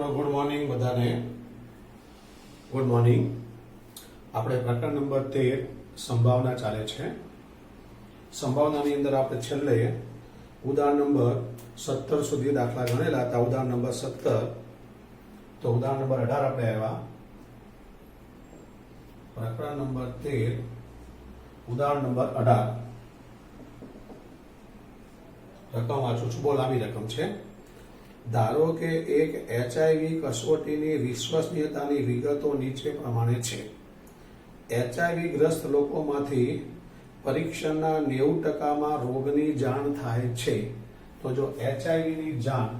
Good morning बधाने good morning. આપણે પ્રકરણ નંબર 13 સંભાવના ચાલે છે। સંભાવનાની અંદર આપણે છેલ્લે ઉદાહરણ નંબર 17 સુધી દાખલા ગણેલા હતા। ઉદાહરણ નંબર 17 તો ઉદાહરણ નંબર 18 આપણે આવ્યા। પ્રકરણ નંબર 13 ઉદાહરણ નંબર 18 રકમ વાંચું છું, બહુ લાંબી રકમ છે। ધારો કે એક એચઆઈવી કસોટીની વિશ્વસનીયતાની વિગતો નીચે પ્રમાણે છે। એચઆઈવી ગ્રસ્ત લોકોમાંથી પરીક્ષણના 90% રોગની જાણ થાય છે। તો જો એચઆઈવીની જાણ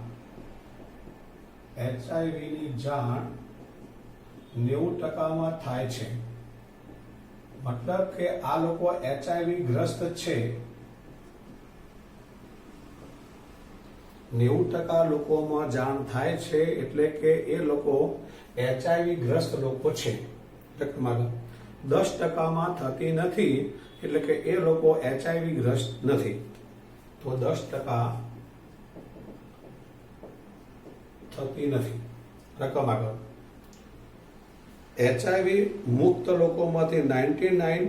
90% થાય છે, મતલબ કે આ લોકો એચઆઈવી ગ્રસ્ત છે। 90% લોકોમાં જાણ થાય છે એટલે કે એ લોકો એચઆઈવી ગ્રસ્ત લોકો છે। 10%માં થતી નથી એટલે કે એ લોકો એચઆઈવી ગ્રસ્ત નથી। તો 10% થતી નથી। રકમ આગળ। એચઆઈવી મુક્ત લોકોમાંથી 99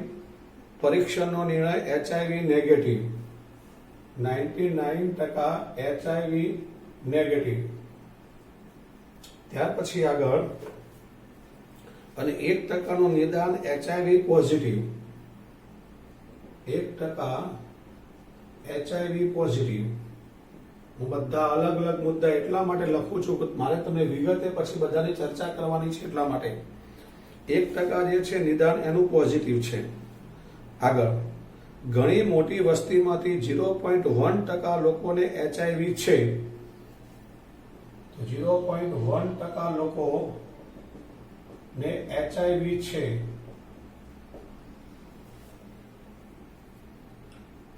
પરીક્ષણનો નિર્ણય એચઆઈવી નેગેટિવ, 99% એચઆઈવી નેગેટિવ। ત્યાર પછી આગળ અને 1% નિદાન એચઆઈવી પોઝિટિવ, 1% એચઆઈવી પોઝિટિવ। હું બધા અલગ અલગ મુદ્દા એટલા માટે લખું છું કે મારે તમને વિગતે પછી બધાની ચર્ચા કરવાની છે, એટલા માટે 1% જે છે નિદાન એનું પોઝિટિવ છે। આગળ ઘણી મોટી વસ્તીમાંથી 0.1% લોકોને એચઆઈવી છે। તો 0.1% લોકો ને એચઆઈવી છે।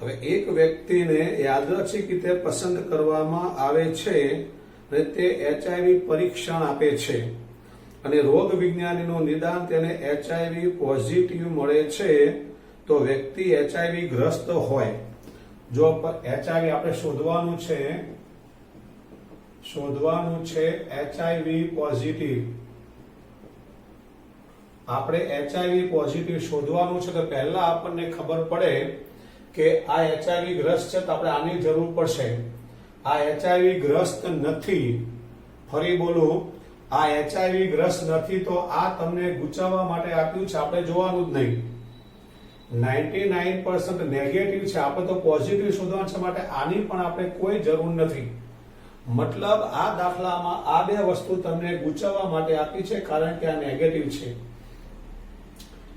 હવે એક વ્યક્તિને યાદચ્છિક રીતે પસંદ કરવામાં આવે છે અને તે એચઆઈવી પરીક્ષણ આપે છે અને રોગ વિજ્ઞાનીનું નિદાન તેને એચઆઈવી પોઝિટિવ મળે છે, તો વ્યક્તિ એચઆઈવી ગ્રસ્ત હોય। જો એચઆઈવી આપણે શોધવાનું છે એચઆઈવી પોઝિટિવ, આપણે એચઆઈવી પોઝિટિવ શોધવાનું છે તો પહેલા આપણને ખબર પડે કે આ એચઆઈવી ગ્રસ્ત છે તો આપણે આની જરૂર પડશે। આ એચઆઈવી ગ્રસ્ત નથી, ફરી બોલું, આ એચઆઈવી ગ્રસ્ત નથી તો આ તમને ગુચાવવા માટે આપ્યું છે, આપણે જોવાનું જ નહીં। 99% નેગેટિવ છે, આપણે તો પોઝિટિવ શોધવાનું છે, માટે આની પણ આપણે કોઈ જરૂર નથી। મતલબ આ દાખલામાં આ બે વસ્તુ તમને ગુચાવવા માટે આપી છે કારણ કે આ નેગેટિવ છે,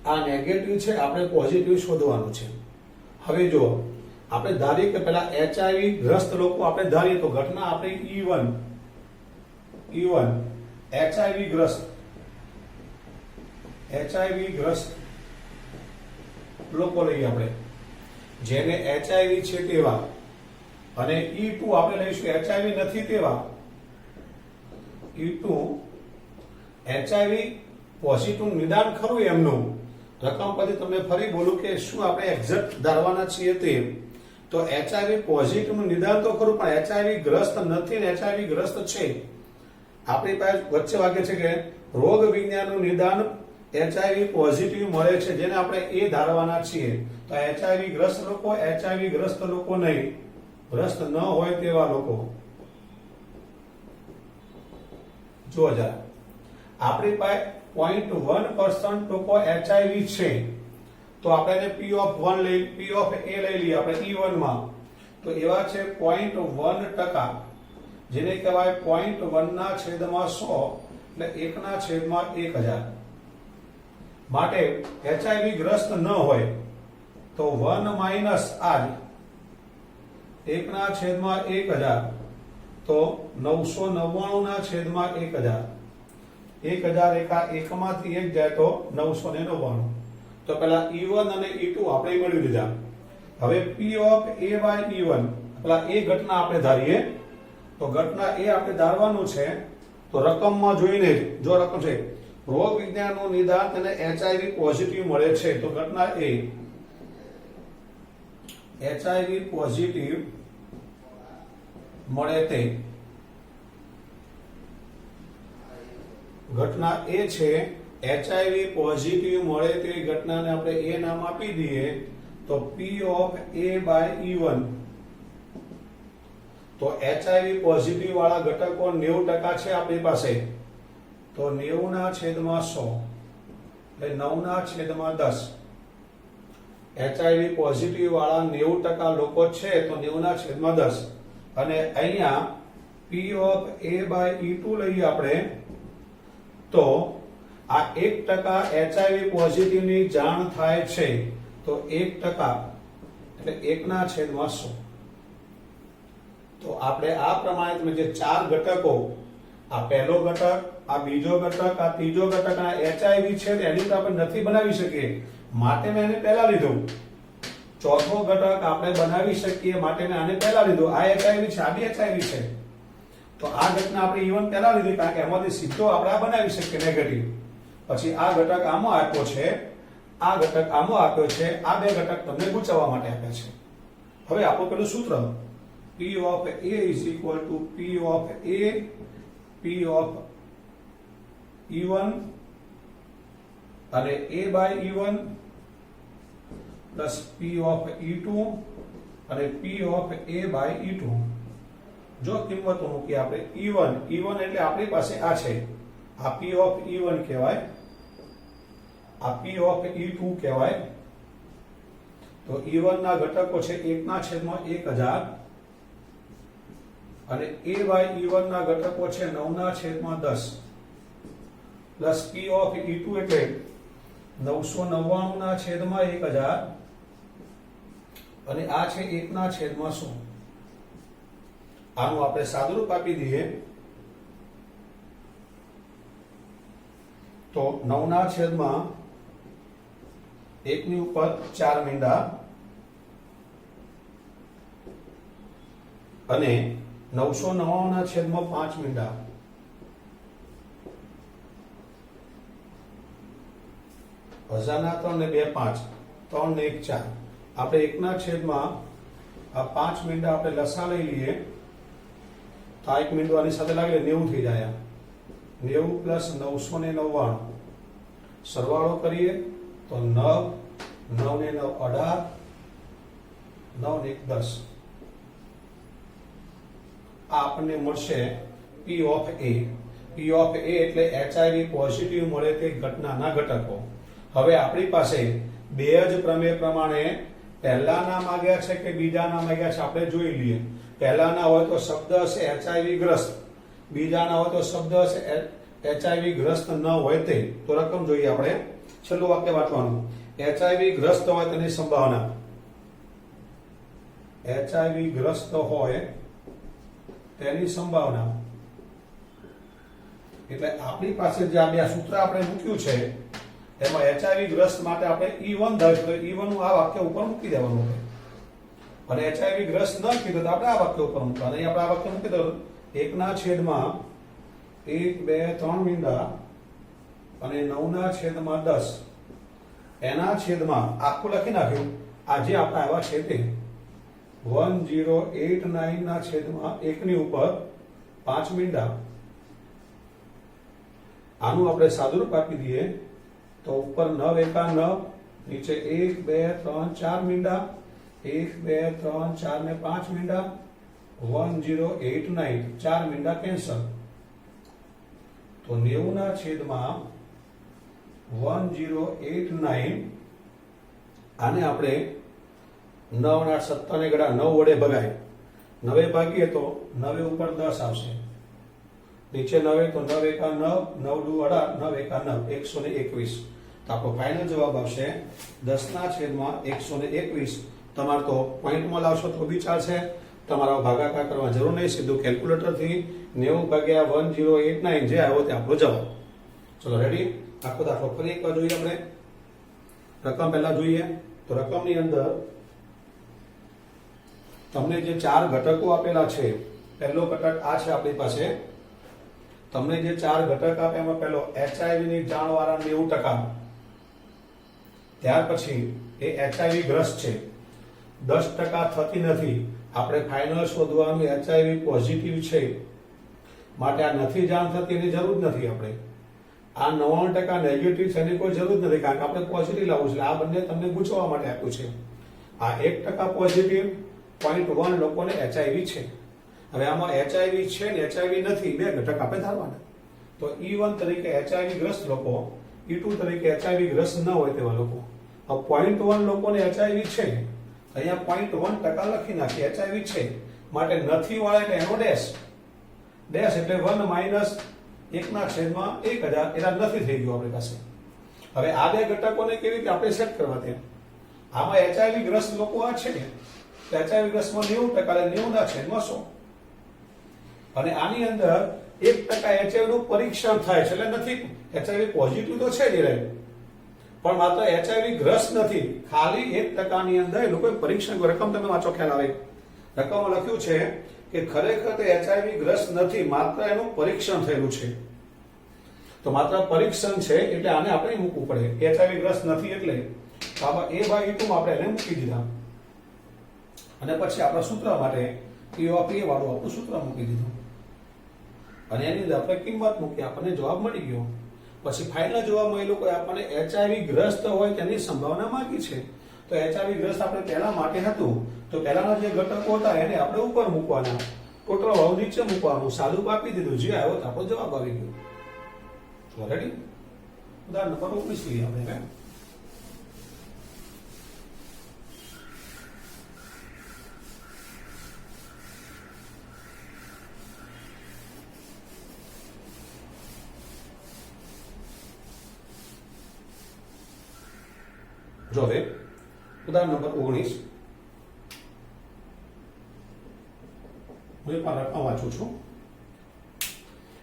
આ નેગેટિવ છે, આપણે પોઝિટિવ શોધવાનું છે। હવે જો આપણે ધારીએ કે પેલા એચઆઈવી ગ્રસ્ત લોકો આપણે ધારીએ તો ઘટના આપણે E1 એચઆઈવી ગ્રસ્ત લોકો લઈએ આપણે, જેને એચઆઈવી છે તેવા, અને E2 આપણે લઈશું એચઆઈવી નથી તેવા। E2 એચઆઈવી પોઝિટિવ નિદાન ખરું એમનું। રકમ પછી તમને ફરી બોલું કે શું આપણે એક્ઝેક્ટ ધારવાના છીએ તે, તો એચઆઈવી પોઝિટિવ નું નિદાન તો ખરું પણ એચઆઈવી ગ્રસ્ત નથી ને એચઆઈવી ગ્રસ્ત છે। આપણી પાસે વચ્ચે વાક્ય છે કે રોગ વિજ્ઞાનનું નિદાન એચઆઈવી પોઝિટિવ મળે છે, જેને આપણે એ ધારવાના છીએ। તો એચઆઈવી ગ્રસ્ત લોકો, એચઆઈવી ગ્રસ્ત લોકો નહીં, ગ્રસ્ત ન હોય તેવા લોકો। જો જરા આપણી પાસે 0.1% લોકો એચઆઈવી છે તો આપણે P of A લઈ લઈએ આપણે E1 માં, તો એવા છે 0.1%, જેને કહેવાય 0.1/100 એટલે 1/1000। માટે એચઆઈવી ગ્રસ્ત ન હોય તો 1 માઇનસ આ 1/1000 તો 999/1000। 1000 એકા 1 માંથી 1 જાય તો 999। તો પેલા E1 અને E2 આપણે મેળવી લીધા। હવે P of A by E1 પેલા એ ઘટના આપણે ધારીએ તો ઘટના એ આપણે ધારવાનું છે તો રકમમાં જોઈને જો રકમ છે રોગ વિજ્ઞાનનું નિદાન તેને HIV પોઝિટિવ મળે છે તો ઘટના એ HIV પોઝિટિવ મળે તે ઘટના એ છે HIV પોઝિટિવ મળે તેવી ઘટનાને આપણે એ નામ આપી દઈએ તો P of A/E1 તો HIV પોઝિટિવ વાળા ઘટકો 90% છે આપણી પાસે તો 90/100 એટલે 9/10 HIV પોઝિટિવ વાળા 90% લોકો છે તો 90/10 અને અહીંયા P of A/E2 લઈએ આપણે તો આ 1% HIV પોઝિટિવ ની જાણ થાય છે તો 1% એટલે 1/100 તો આપણે આ પ્રમાણે તમે જે ચાર ઘટકો આ પહેલો ઘટક આ બીજો ઘટક આ ત્રીજો ઘટક અને HIV છે એની તો આપણે નથી બનાવી શકીએ માટે મેં એને પહેલા લીધું ચોથો ઘટક આપણે બનાવી શકીએ માટે મેં આને પહેલા લીધું આ HIV છે આ બી HIV છે તો આ ઘટના આપણે E1 પહેલા લીધી કારણ કે એમાંથી સીધો આપણે આ બનાવી શકીએ નેગેટિવ પછી આ ઘટક આમાં આપ્યો છે આ ઘટક આમાં આપ્યો છે આ બે ઘટક તમને ગુચાવવા માટે આપ્યા છે હવે આપણું પેલું સૂત્ર P of A is equal to P of A P of E1 અને A/E1 plus P of E2 અને P of A/E2 જો કિંમતો મૂકી આપણે E1 એટલે આપણી પાસે આ છે આ P of E1 કહેવાય આ P of E2 કહેવાય તો E1 ના ઘટકો છે 1/1000 અને A/E1 ના ઘટકો છે 9/10 પ્લસ P of E2 એટલે 999/1000 અને આ છે 1/100 આનું આપણે સાદુરૂપ આપી દઈએ તો 9/1 ની ઉપર 4 મીંડા અને 999/5 મીંડા હજારના 3 ને 2 5 3 ને 1 4 આપણે 1/1 આ 5 મીંડા આપણે લસા લઈ લઈએ તો આ એક મીંડો આની સાથે લાગે 90 થઈ જાય 90 પ્લસ 999 સરવાળો કરીએ તો 9 9 ને 9 18 9 ને 1 10 આ આપણને મળશે P of A એટલે HIV પોઝિટિવ મળે તે ઘટનાના ઘટકો હવે આપણી પાસે બે જ પ્રમેય પ્રમાણે પહેલાના માંગ્યા છે કે બીજાના માંગ્યા છે આપણે જોઈ લઈએ પહેલાના હોય તો શબ્દ હશે HIV ગ્રસ્ત બીજાના હોય તો શબ્દ હશે HIV ગ્રસ્ત ન હોય તે તો રકમ જોઈએ આપણે છેલ્લું વાક્ય વાંચવાનું HIV ગ્રસ્ત હોય તેની સંભાવના HIV ગ્રસ્ત હોય તેની સંભાવના એટલે આપણી પાસે જે આ બે સૂત્ર આપણે મૂક્યું છે એમાં HIV ગ્રસ્ત માટે આપણે E1 ધાર્યું તો E1 નું આ વાક્ય ઉપર મૂકી દેવાનું છે અને HIV ગ્રસ્ત ન કીધું તો આપણે આ વાક્ય ઉપર મૂકવાનું અહીં આપણે આ વાક્ય મૂકી દો 1/1 2 3 મીંડા અને 9/10 એના છેદમાં આખું લખી નાખ્યું આ જે આપણે આવ્યા છે તે 1089/1 ની ઉપર 5 મીંડા આનું આપણે સાદુરૂપ આપી દઈએ તો ઉપર 9 એકા 9 નીચે 1 2 3 4 મીંડા 1 2 3 4 ને 5 મીંડા 1089 4 મીંડા કેન્સલ તો 90/1089 આને આપણે 9 7 ને ગડા 9 વડે ભગાય 9 ભાગીએ તો 9 ઉપર 10 આવશે નીચે 9 તો 9 એકા 9 9 દુ 18 9 એકા 9 121 તો આપણો ફાઇનલ જવાબ આવશે 10/121 તમારે તો પોઈન્ટમાં લાવશો તો બી ચાલશે તમારા ભાગાકાર કરવા જરૂર નહીં સીધું કેલ્ક્યુલેટરથી 90/1089 જે આવ્યો તે આપણો જવાબ ચલો રેડી આખો દાખલો ફરી એકવાર જોઈએ આપણે રકમ પહેલા જોઈએ તો રકમની અંદર તમને જે 4 ઘટકો આપેલા છે, પહેલો ઘટક આ છે આપણી પાસે, તમને જે 4 ઘટક આપે એમાં પહેલો HIV ની જાણવાળા 90%, ત્યાર પછી એ HIV ગ્રસ્ત છે, 10% થતી નથી, આપણે ફાઇનલ શોધવાનું HIV પોઝિટિવ છે, માટે આ નથી જાણ થતી એની જરૂર નથી. આપણે આ 99% નેગેટિવ છે એની કોઈ જરૂર નથી, કારણ કે આપણે પોઝિટિવ લાવવું છે. આ બંને તમને પૂછવા માટે આપ્યું છે. આ 1% પોઝિટિવ, 0.1 લોકોને HIV છે. હવે આમાં HIV છે ને HIV નથી, બે ઘટક આપણે ધારવાના. તો E1 તરીકે HIV ગ્રસ્ત લોકો, E2 તરીકે HIV ગ્રસ્ત ન હોય તેવા લોકો. હવે 0.1 લોકોને HIV છે, અહીંયા 0.1% લખી નાખી HIV છે, માટે નથી વાળા એટલે એનો ડેશ, ડેશ એટલે 1 માઇનસ 1/1000 એટલે નથી થઈ ગયું આપણી પાસે. હવે આ બે ઘટકોને કેવી રીતે આપણે સેટ કરવા તે, આમાં HIV ગ્રસ્ત લોકો આ છે, HIV ગ્રસ્તમાં 90% એટલે 90/100, અને આની અંદર 1% HIV નું પરીક્ષણ થાય છે, એટલે નથી, HIV પોઝિટિવ તો છે જ રહે, પણ માત્ર HIV ગ્રસ્ત નથી, ખાલી 1% ની અંદર એ લોકોએ પરીક્ષણ કર્યું. રકમ તમે વાંચો, ખ્યાલ આવે. રકમમાં લખ્યું છે કે ખરેખર તે HIV ગ્રસ્ત નથી, માત્ર એનું પરીક્ષણ થયેલું છે. તો માત્ર પરીક્ષણ છે એટલે આને આપણે મૂકવું પડે. HIV ગ્રસ્ત નથી એટલે આમાં A/E2 માં આપણે એને મૂકી દીધા, અને પછી આપણા સૂત્ર માટે P of A વાળું આપણું સૂત્ર મૂકી દીધું, અને એની અંદર આપણે કિંમત મૂકી, આપણને જવાબ મળી ગયો. પછી ફાઇનલ જવાબમાં એ લોકોએ આપણને HIV ગ્રસ્ત હોય તેની સંભાવના માંગી છે. તો HIV ગ્રસ્ત આપણે પહેલા માટે હતું, તો પહેલાના જે ઘટકો હતા એને આપણે ઉપર મૂકવાના, ટોટલ વાળું નીચે મૂકવાનું, સાદું આપી દીધું, જે આવ્યો તો આપણો જવાબ આવી ગયો. રેડી? ઉદાહરણ નંબર 19 લઈએ આપણે. જો હવે ઉદાહરણ નંબર 19, હું પણ રકમ વાંચું છું.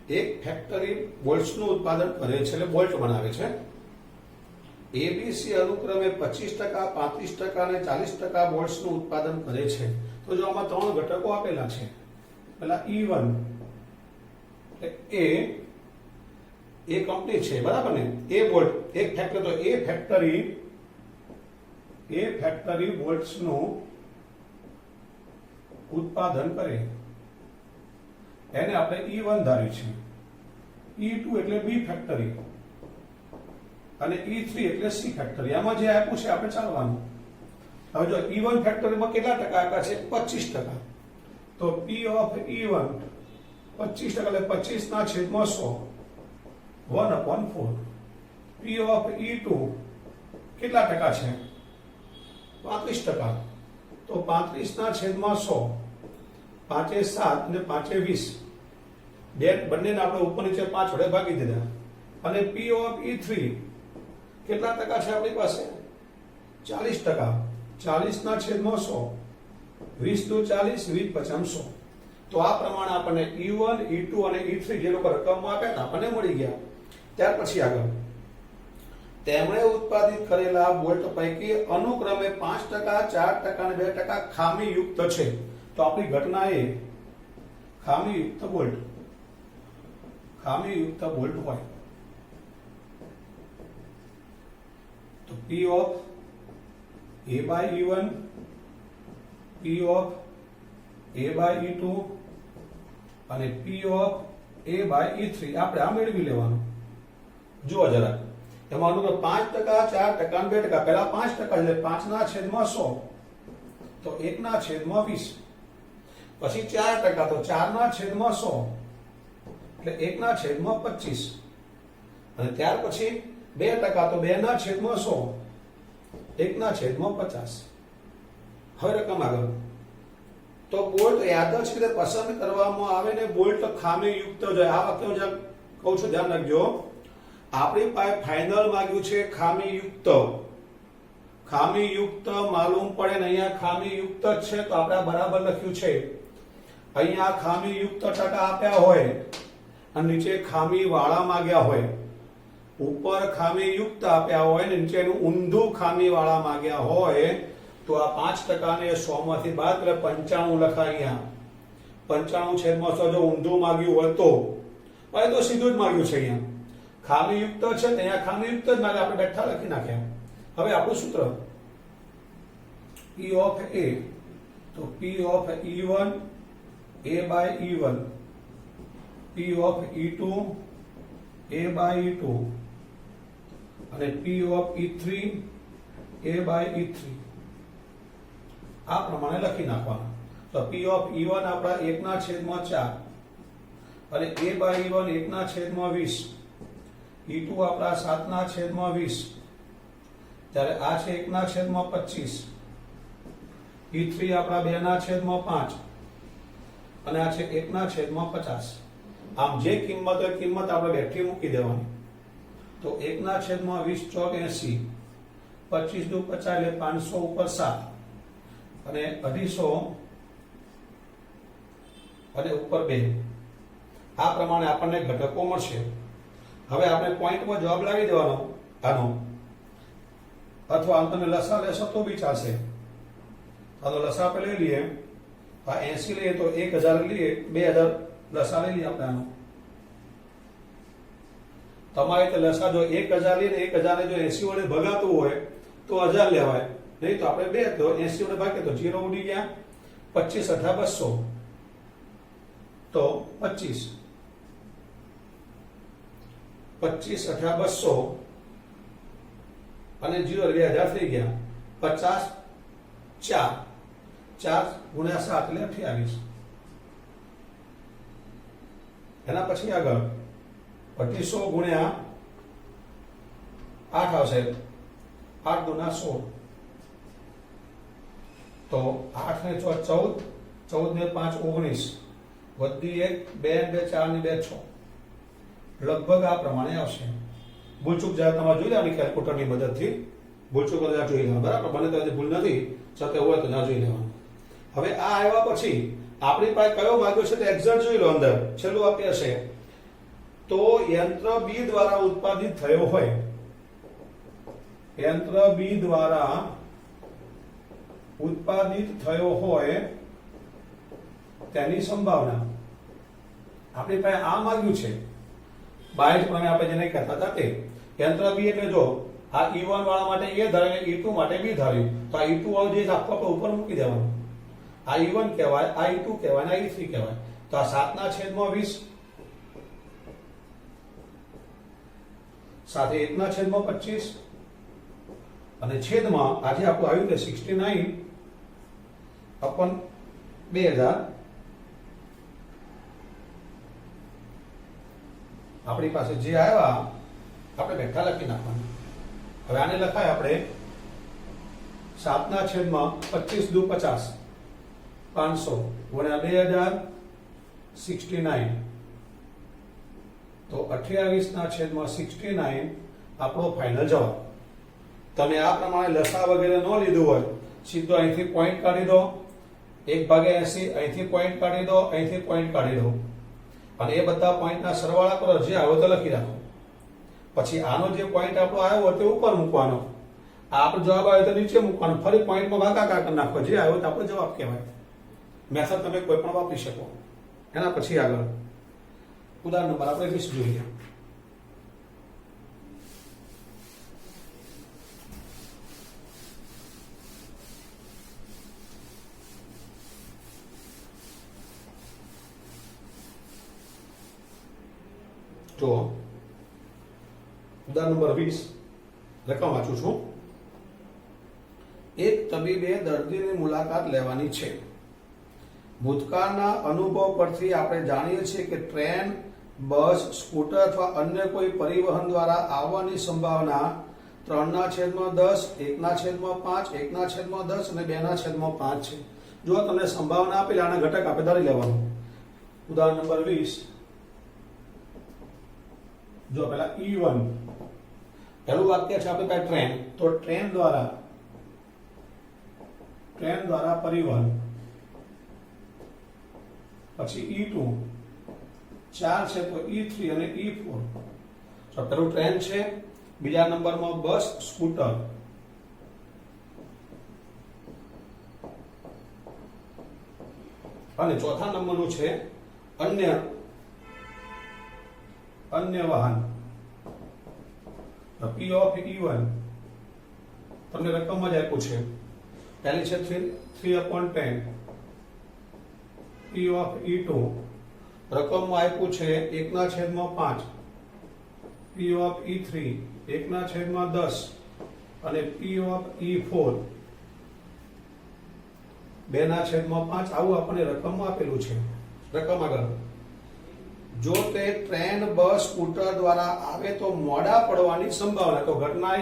એક ફેક્ટરી બોલ્ટ્સનું ઉત્પાદન કરે છે, એટલે બોલ્ટ બનાવે છે. ABC અનુક્રમે 25%, 35% અને 40% બોલ્ટ્સનું ઉત્પાદન કરે છે. તો જો આમાં 3 ઘટકો આપેલા છે. પહેલા E1 એટલે એ કંપની છે, બરાબર ને? એ બોલ્ટ, એક ફેક્ટરી, તો એ ફેક્ટરી બોલ્ટ્સનું ઉત્પાદન કરે, એને આપણે E1 ધાર્યું છે. E2 એટલે B ફેક્ટરી, અને E3 એટલે C ફેક્ટરી. આમાં જે આપ્યું છે આપણે ચાલવાનું. હવે જો E1 ફેક્ટરીમાં કેટલા ટકા આપ્યા છે? 25%. તો P of E1 25% એટલે 25/100, 1/4. P of E2 કેટલા ટકા છે? 35%. તો 35/100, 5 એ 7 અને 5 એ 20, બંનેને આપણે ઉપર નીચે 5 વડે ભાગી દીધા. અને P of E3 કેટલા ટકા છે આપણી પાસે? 40%. 40/100, 20 × 40, 20/100. તો આ પ્રમાણે આપણને E1, E2 અને E3 જે લોકો રકમમાં આપ્યા હતા આપણને મળી ગયા. ત્યાર પછી આગળ, તેમણે ઉત્પાદિત કરેલા બોલ્ટ પૈકી અનુક્રમે 5%, 4% અને 2% ખામીયુક્ત છે. તો આપણી ઘટના એ ખામીયુક્ત બોલ્ટ હોય તો P of A/E1, P of A/E2 અને P of A/E3 આપણે આ મેળવી લેવાનું. જુઓ જરા, એમાં અનુક્રમે 5%, 4% અને 2%. પહેલા 5% એટલે 5/100, તો 1/20. પછી 4%, તો 4/100 એટલે 1/25. અને ત્યાર પછી 2%, તો 2/100, 1/50. હવે રકમ આગળ. તો બોલ્ટ યાદચ્છિક રીતે પસંદ કરવામાં આવે ને બોલ્ટ ખામીયુક્ત જોઈએ. આ વખતે હું કહું છું, ધ્યાન રાખજો. આપણી પાસે ફાઇનલ માંગ્યું છે ખામીયુક્ત માલુમ પડે ને અહીંયા ખામીયુક્ત જ છે, તો આપણે બરાબર લખ્યું છે. અહીંયા ખામીયુક્ત ટકા આપ્યા હોય અને નીચે ખામી વાળા માંગ્યા હોય, ઉપર ખામીયુક્ત આપ્યા હોય ને નીચેનું ઊંધું ખામી વાળા માંગ્યા હોય, તો આ 5% ને 100 માંથી બાદ એટલે 95 લખાય અહીંયા. 95 છેદમાં 100 જો ઊંધું માંગ્યું હોય તો હવે તો સીધું જ માંગ્યું છે અહીંયા. ખામીયુક્ત છે ત્યાં ખામીયુક્ત જ માંગે, આપણે બેઠા લખી નાખ્યા. હવે આપણું સૂત્ર P of A, તો P of E1 A by E1, P of E2 A by E2 અને P of E3 A by E3 આ પ્રમાણે લખી નાખવાનું. તો P of E1 આપણા 1/4 અને A by E1 1/20, E2 આપણા 7/20, ત્યારે આ છે 1/25, E3 આપણા 2/5 અને આ છે 1/50. આમ જે કિંમત હોય કિંમત આપણે બેઠી મૂકી દેવાની. તો 1/20 ચોક 80, 25 દુ 50 એટલે 500 ઉપર 7 અને 250 અને ઉપર 2. આ પ્રમાણે આપણને ઘટકો મળશે. હવે આપણે પોઈન્ટમાં જવાબ લાવી દેવાનો આનો, અથવા આમ તમે લસા લેશો તો બી ચાલશે. તો લસા આપણે લઈ લઈએ, આ 80 લઈએ તો 1000 લઈએ, 2000 લસા લઈ લઈએ આપણે આનો. તમારે તો લસા જો 1000 લઈએ ને 1000 ને જો 80 વડે ભગાતું હોય તો 1000 લેવાય, નહીં તો આપણે 2 તો 80 વડે ભાગીએ તો 0 ઉડી ગયા. 25 × 200 તો 25, 25 × 200 અને 0 એટલે 2000 થઈ ગયા. 50 4 4 × 7 એટલે 28. એના પછી આગળ 250 × 8 આવશે, 8 × 16, તો 8 ને 4 14, 14 ને 5 19, વધી 1 2 4 ને 2 6. લગભગ આ પ્રમાણે આવશે. ભૂલચૂક જરા તમારે જોઈ લેવાની કેલ્ક્યુલેટરની મદદથી. ભૂલચૂક બધા જોઈ લેવાનું, બરાબર? બને તો ભૂલ નથી, છતાં હોય તો ના જોઈ લેવાનું. હવે આ આવ્યા પછી આપણી પાસે કયો માંગ્યો છે તો એક્ઝેક્ટ જોઈ લો. અંદર છેલ્લું વાક્ય છે, તો યંત્ર બી દ્વારા ઉત્પાદિત થયો હોય, યંત્ર બી દ્વારા ઉત્પાદિત થયો હોય તેની સંભાવના. આપણી પાસે આ માંગ્યું છે. બાયટ પ્રમેય આપણે જેને કહેતા હતા તે યંત્ર બી એટલે જો આ E1 વાળા માટે A ધાર્યું, E2 માટે B ધાર્યું, તો આ E2 વાળું જે આખો આપણે ઉપર મૂકી દેવાનું. આ E1 કહેવાય, આ E2 કહેવાય, આ E3 કહેવાય. તો આ 7/20 સાથે 1/25 અને છેદમાં આજે આપણું આવ્યું કે 69/2000. આપણી પાસે જે આવ્યા આપણે બેઠા લખી નાખવાનું. હવે આને લખાય આપણે 7/25 દુ 50, 500 × 2000 69, તો 28/69 આપણો ફાઇનલ જવાબ. તમે આ પ્રમાણે લસા વગેરે ન લીધું હોય, સીધો અહીંથી પોઈન્ટ કાઢી દો, 1/80, અહીંથી પોઈન્ટ કાઢી દો, અહીંથી પોઈન્ટ કાઢી દો અને એ બધા પોઈન્ટના સરવાળા કરો, જે આવ્યો તો લખી રાખો. પછી આનો જે પોઈન્ટ આપણો આવ્યો તે ઉપર મૂકવાનો, આપણો જવાબ આવ્યો તો નીચે મૂકવાનો, ફરી પોઈન્ટમાં ભાગાકાર કરી નાખો, જે આવ્યો તો આપણો જવાબ કહેવાય. મેથડ તમે કોઈ પણ વાપરી શકો. એના પછી આગળ ઉદાહરણ નંબર આપણે 20 જોઈએ. તો ઉદાહરણ નંબર 20 રકમ વાંચું છું. એક તબીબે દર્દીની મુલાકાત લેવાની છે. ભૂતકાળના અનુભવ પરથી આપણે જાણીએ છીએ કે ટ્રેન, બસ, સ્કૂટર અથવા અન્ય કોઈ પરિવહન દ્વારા આવવાની સંભાવના 3/10, 1/5, 1/10 અને 2/5 છે. જો તમને સંભાવના આપેલી આના ઘટક આપણે ધારી લેવાનું. ઉદાહરણ નંબર 20 જો પેલા E1 પહેલું વાક્ય છે આપણી પાસે ટ્રેન, તો ટ્રેન દ્વારા પરિવહન. પછી E2 4 છે તો E3 અને E4. તો પેલું ટ્રેન છે, બીજા નંબરમાં બસ, સ્કૂટર અને ચોથા નંબરનું છે અન્ય વાહન. P of E1 તમને રકમ જ આપ્યું છે. પહેલી છે 3/10. P of E2 રકમમાં આપ્યું છે 1/5. P of E3 1/10 અને P of E4 2/5. આવું આપણને રકમમાં આપેલું છે. રકમ આગળ, જો તે ટ્રેન, બસ, સ્કૂટર દ્વારા આવે તો મોડા પડવાની સંભાવના. તો ઘટના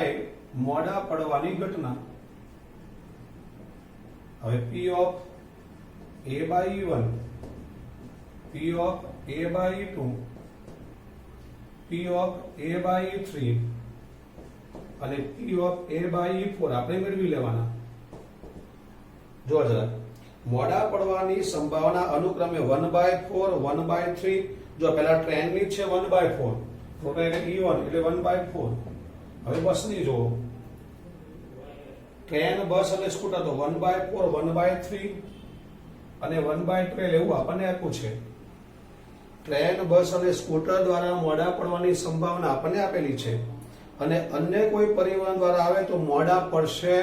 એ મોડા પડવાની ઘટના. હવે P of A by E1, P of A by E2, P of A by E3 અને P of A by E4 આપણે મેળવી લેવાના. જો જરા મોડા પડવાની સંભાવના અનુક્રમે 1/4, 1/3. જો પહેલા ટ્રેનની છે 1/4, તો E1 એટલે 1/4. હવે બસની જો ટ્રેન, બસ અને સ્કૂટર તો 1/4, 1/3 અને 1/12 એવું આપણને આપ્યું છે. ટ્રેન, બસ અને સ્કૂટર દ્વારા મોડા પડવાની સંભાવના આપણને આપેલી છે અને અન્ય કોઈ પરિવહન દ્વારા આવે તો મોડા પડશે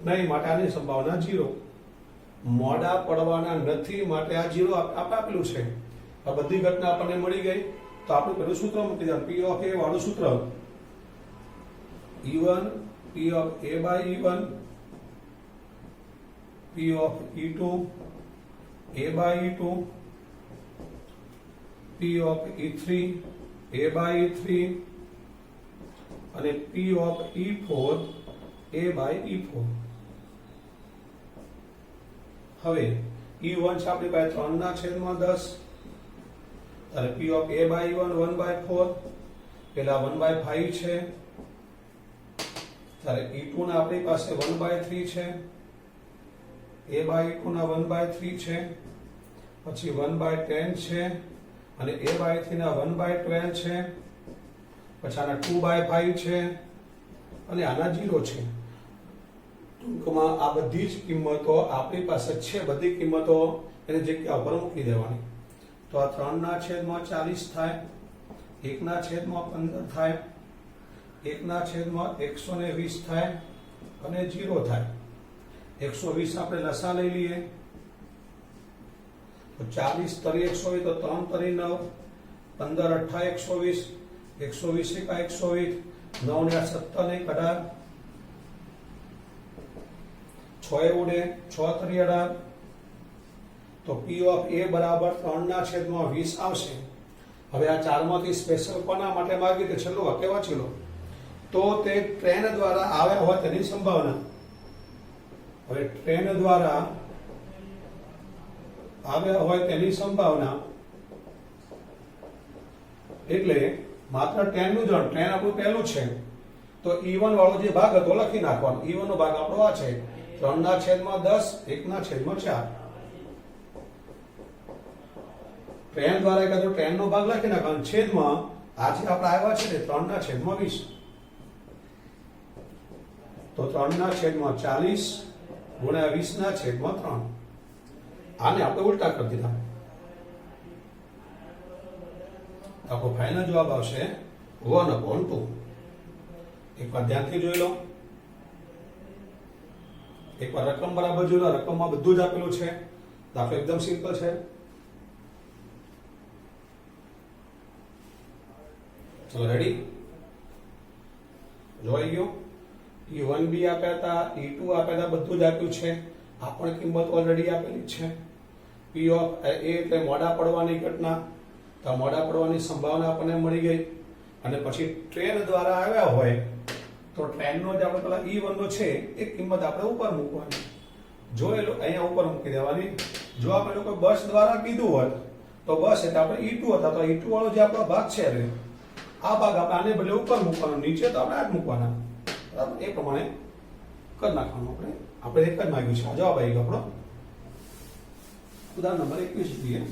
નહીં, માટે આની સંભાવના 0. મોડા પડવાના નથી માટે આ 0 આપેલું છે. આ બધી ઘટના આપણને મળી ગઈ. તો આપણે પેલું સૂત્ર મૂકી દે. P of A વાળું સૂત્ર E1, P of A by E1, P of E2 A by E2, P of E3 A by E3 અને P of E4 A by E4. હવે E1 છે આપણી પાસે 3/10. ત્યારે P of A by E1 1/4, પેલા 1/5 છે. ત્યારે E2 ના આપણી પાસે 1/3 છે, A by E2 ના 1/3 છે, પછી 1/10 છે અને A by E3 ના 1/12 છે, પછી આના 2/5 છે અને આના 0 છે. ટૂંકમાં આ બધી જ કિંમતો આપણી પાસે છે. બધી કિંમતો એની જગ્યા ઉપર મૂકી દેવાની. તો આ 3/40 થાય, 1/15 થાય, 1/120 થાય અને 0 થાય. 120 આપણે લસા લઈ લઈએ. તો 40 તરી 120 તો 3 તરી 9, 15 8 120, 120 1 120, 9 ને 17 ને 18, 6 ઉડે, 6 તરી 18. તો P of A બરાબર 3/20 આવશે. હવે આ ચારમાંથી સ્પેશિયલ કોના માટે માંગી તે છેલ્લો વાક્ય વાંચી લો. તો તે ટ્રેન દ્વારા આવ્યા હોય તેની સંભાવના. હવે ટ્રેન દ્વારા આવ્યા હોય તેની સંભાવના એટલે માત્ર ટ્રેનનું જ, ટ્રેન આપણું પહેલું છે તો E1 વાળો જે ભાગ હતો લખી નાખવાનો. E1 નો ભાગ આપણો આ છે 3/10, 1/4. ટ્રેન દ્વારા એક ટ્રેનનો ભાગ લખી નાખવાનો. છેદમાં આજે આપણે આવ્યા છે 3/20. તો 3/40 ગુણ્યા 20/3. આને આપણે ઉલટા કરી દીધા. આપણો ફાઇનલ જવાબ આવશે 1/2. એકવાર ધ્યાનથી જોઈ લો. એકવાર રકમ બરાબર જોઈ લો. રકમમાં બધું જ આપેલું છે. દાખલો એકદમ સિમ્પલ છે. ચલો રેડી, જોઈ ગયો. E1 બી આપ્યા હતા, E2 આપ્યા હતા, બધું જ આપ્યું છે. આ પણ કિંમત ઓલરેડી આપેલી છે. P of A એટલે મોડા પડવાની ઘટના. તો મોડા પડવાની સંભાવના આપણને મળી ગઈ. અને પછી ટ્રેન દ્વારા આવ્યા હોય તો ટ્રેનનો જે આપણે પેલા E1 નો છે એ કિંમત આપણે ઉપર મૂકવાની. જો એ અહીંયા ઉપર મૂકી દેવાની. જો આપણે લોકો બસ દ્વારા કીધું હોત તો બસ એટલે આપણે E2 હતા, તો E2 વાળો જે આપણો ભાગ છે આ ભાગ આપણે આને બદલે ઉપર મૂકવાનો, નીચે તો આપણે આ જ મૂકવાના. બરાબર, એ પ્રમાણે કરી નાખવાનું. આપણે એક જ માંગ્યું છે. આ જવાબ આવી ગયો આપણો. ઉદાહરણ નંબર 21 જોઈએ.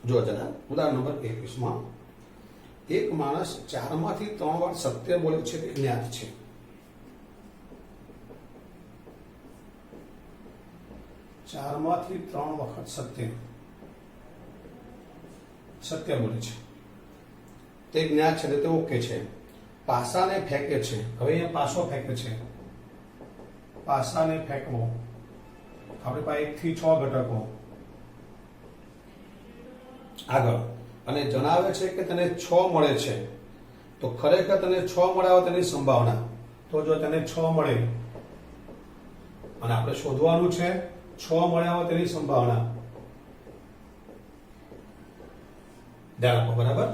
જો જરા ઉદાહરણ નંબર 21 માં એક માણસ 4 માંથી 3 વાર સત્ય બોલે છે તે જ્ઞાત છે. 4 માંથી 3 વખત સત્ય બોલે છે તે જ્ઞાત છે, તે ઓકે છે. પાસાને ફેંકે છે. હવે અહીંયા પાસો ફેંકે છે. પાસાને ફેંકવો. આપણી પાસે 1 થી 6 ઘટકો. આગળ અને જણાવે છે કે તને 6 મળે છે. તો ખરેખર તને 6 મળે તેની સંભાવના. તો જો તને 6 મળે અને આપણે શોધવાનું છે 6 મળ્યા હોય તેની સંભાવના. ધ્યાન આપો. બરાબર.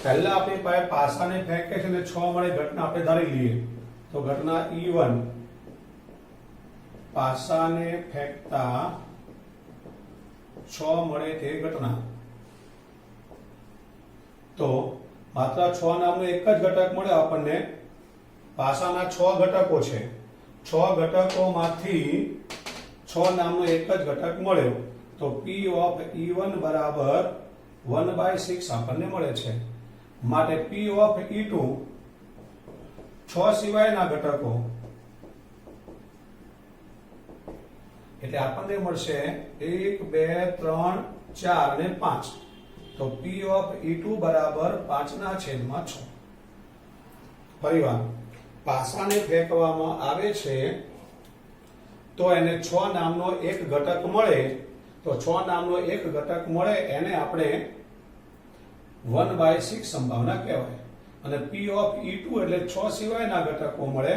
પહેલા આપણી પાસે પાસાને ફેંકે છે અને 6 મળે ઘટના આપણે ધારી લઈએ. તો ઘટના E1 પાસાને ફેંકતા 6 મળે તે ઘટના. તો માત્ર 6 નામનો એક જ ઘટક મળે આપણને. પાસાના 6 ઘટકો છે. 6 ઘટકોમાંથી 6 નામનો એક જ ઘટક મળ્યો. તો P of E1 બરાબર 1/6 આપણને મળે છે. માટે P of E2 6 સિવાયના ઘટકો એટલે આપણને મળશે 1 2 3 4 અને 5. તો P of E2 બરાબર 5/6. ફરીવાર પાસાને ફેંકવામાં આવે છે તો એને 6 નામનો એક ઘટક મળે. તો 6 નામનો એક ઘટક મળે એને આપણે 1/6 સંભાવના કહેવાય. અને P of E2 એટલે 6 સિવાયના ઘટકો મળે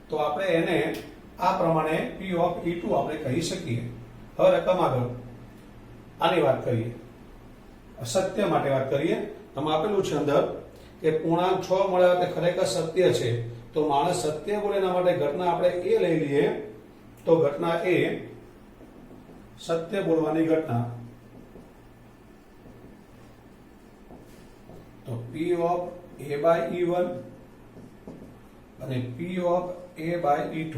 તો આપણે એને આ પ્રમાણે P of E2 આપણે કહી શકીએ. હવે રકમ આગળ આની વાત કરીએ. સત્ય માટે વાત કરીએ. તમે આપેલું છે અંદર કે પૂર્ણાંક 6 મળ્યા તે ખરેખર સત્ય છે. તો માણસ સત્ય બોલે એના માટે ઘટના આપણે એ લઈ લઈએ. તો ઘટના એ સત્ય બોલવાની ઘટના. તો P of A by E1 અને P of A by E2